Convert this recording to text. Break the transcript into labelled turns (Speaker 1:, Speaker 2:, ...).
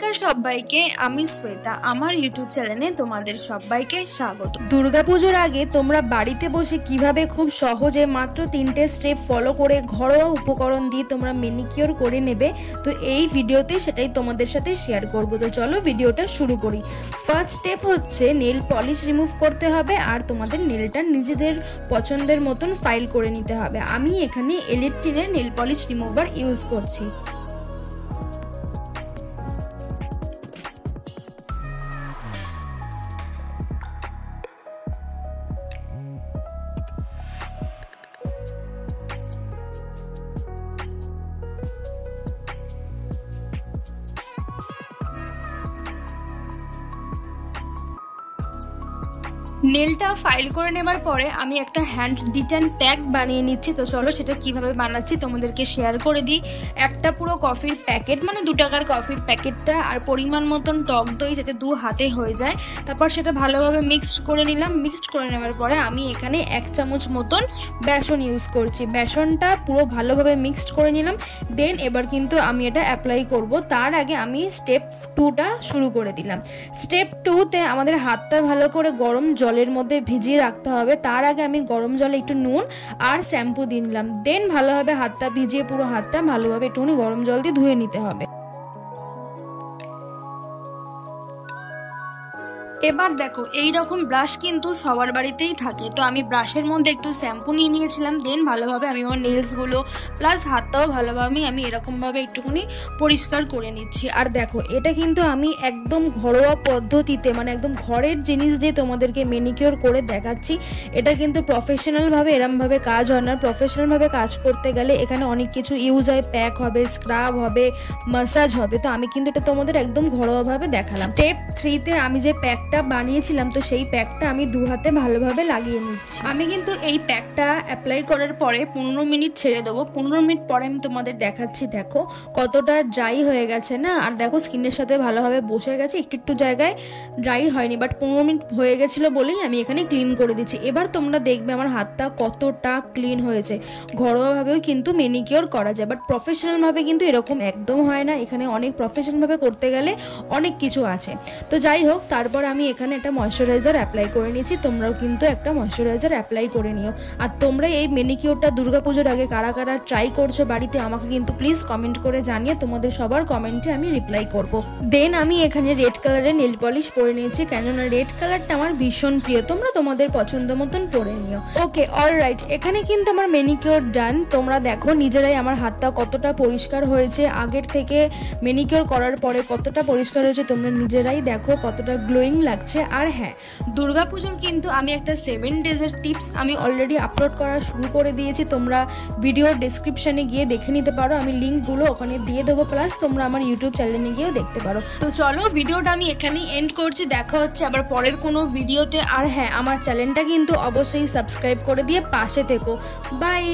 Speaker 1: নমস্কার সবাইকে, আমি শ্বেতা। আমার ইউটিউব চ্যানেলে তোমাদের সবাইকে স্বাগত। দুর্গাপুজোর আগে তোমরা বাড়িতে বসে কিভাবে খুব সহজে মাত্র 3টে স্টেপ ফলো করে ঘরোয়া উপকরণ দিয়ে তোমরা ম্যানিকিওর করে নেবে, তো এই ভিডিওতে সেটাই তোমাদের সাথে শেয়ার করব। তো চলো ভিডিওটা শুরু করি। ফার্স্ট স্টেপ হচ্ছে নেল পলিশ রিমুভ করতে হবে আর তোমাদের নেলটা নিজেদের পছন্দের মতন ফাইল করে নিতে হবে। আমি এখানে এলিটটিনের নেল পলিশ রিমুভার ইউজ করছি। নেলটা ফাইল করে নেবার পরে আমি একটা হ্যান্ড ডিটেন প্যাক বানিয়ে নিচ্ছি। তো চলো সেটা কিভাবে বানাচ্ছি তোমাদেরকে শেয়ার করে দিই। একটা পুরো কফির প্যাকেট, মানে 2 টাকার কফির প্যাকেটটা, আর পরিমাণ মতন টক দই যাতে 2 হাতে হয়ে যায়। তারপর সেটা ভালোভাবে মিক্সড করে নিলাম। মিক্সড করে নেওয়ার পরে আমি এখানে 1 চামচ মতন বেসন ইউজ করছি। বেসনটা পুরো ভালোভাবে মিক্সড করে নিলাম। দেন এবার কিন্তু আমি এটা অ্যাপ্লাই করব। তার আগে আমি স্টেপ 2টা শুরু করে দিলাম। স্টেপ 2তে আমাদের হাতটা ভালো করে গরম জলের মধ্যে ভিজিয়ে রাখতে হবে। তার আগে আমি গরম জলে একটু নুন আর শ্যাম্পু দিয়ে নিলাম। দেন ভালোভাবে হাতটা ভিজিয়ে পুরো হাতটা ভালোভাবে একটুখানি গরম জল দিয়ে ধুয়ে নিতে হবে। এবার দেখো, এই রকম ব্রাশ কিন্তু সবার বাড়িতেই থাকে। তো আমি ব্রাশের মধ্যে একটু শ্যাম্পু নিয়ে নিয়েছিলাম। দেন ভালোভাবে আমি আমার নেলসগুলো প্লাস হাতটাও ভালোভাবে আমি এরকমভাবে একটুখানি পরিষ্কার করে নিচ্ছি। আর দেখো, এটা কিন্তু আমি একদম ঘরোয়া পদ্ধতিতে, মানে একদম ঘরের জিনিস দিয়ে তোমাদেরকে ম্যানিকিওর করে দেখাচ্ছি। এটা কিন্তু প্রফেশনালভাবে এরমভাবে কাজ হয় না। প্রফেশনালভাবে কাজ করতে গেলে এখানে অনেক কিছু ইউজ হয়। প্যাক হবে, স্ক্রাব হবে, মাসাজ হবে। তো আমি কিন্তু এটা তোমাদের একদম ঘরোয়াভাবে দেখালাম। স্টেপ 3তে আমি যে প্যাক বানিয়েছিলাম, তো সেই প্যাকটা আমি 2 হাতে ভালোভাবে লাগিয়ে নিচ্ছি। আমি কিন্তু এই প্যাকটা অ্যাপ্লাই করার পরে 15 মিনিট ছেড়ে দেবো। 15 মিনিট পরে আমি তোমাদের দেখাচ্ছি। দেখো কতটা ড্রাই হয়ে গেছে না, আর দেখো স্কিনের সাথে ভালোভাবে বসে গেছে। একটু জায়গায় ড্রাই হয়নি, বাট 15 মিনিট হয়ে গেছিলো বলেই আমি এখানে ক্লিন করে দিচ্ছি। এবার তোমরা দেখবে আমার হাতটা কতটা ক্লিন হয়েছে। ঘরোয়াভাবেও কিন্তু ম্যানিকিওর করা যায়, বাট প্রফেশনালভাবে কিন্তু এরকম একদম হয় না। এখানে অনেক প্রফেশনালভাবে করতে গেলে অনেক কিছু আছে। তো যাই হোক, তারপর আমি এখানে একটা ময়শ্চারাইজার অ্যাপ্লাই করে নিয়েছি। তোমরাও কিন্তু একটা ময়শ্চারাইজার অ্যাপ্লাই করে নিও। আর তোমরা এই ম্যানিকিওরটা দুর্গাপুজোর আগে কারা কারা ট্রাই করছো বাড়িতে, আমাকে কিন্তু প্লিজ কমেন্ট করে জানিয়ে, তোমাদের সবার কমেন্টে আমি রিপ্লাই করব। দেন আমি এখানে রেড কালারের নেল পলিশ পরে নিয়েছি, কেননা রেড কালারটা আমার ভীষণ প্রিয়। তোমরা তোমাদের পছন্দ মতন পরে নিও। ওকে, অলরাইট, এখানে কিন্তু আমার ম্যানিকিওর ডান। তোমরা দেখো নিজেরাই আমার হাতটা কতটা পরিষ্কার হয়েছে, আগের থেকে ম্যানিকিওর করার পরে কতটা পরিষ্কার হয়েছে তোমরা নিজেরাই দেখো, কতটা গ্লোয়িং লাগছে। আর হ্যাঁ, দুর্গাপুজোর কিন্তু আমি একটা 7 ডেজের টিপস আমি অলরেডি আপলোড করা শুরু করে দিয়েছি। তোমরা ভিডিওর ডেসক্রিপশনে গিয়ে দেখে নিতে পারো, আমি লিঙ্কগুলো ওখানে দিয়ে দেবো। প্লাস তোমরা আমার ইউটিউব চ্যানেলে গিয়েও দেখতে পারো। তো চলো ভিডিওটা আমি এখানেই এন্ড করছি। দেখা হচ্ছে আবার পরের কোনো ভিডিওতে। আর হ্যাঁ, আমার চ্যানেলটা কিন্তু অবশ্যই সাবস্ক্রাইব করে দিয়ে পাশে থেকো। বাই।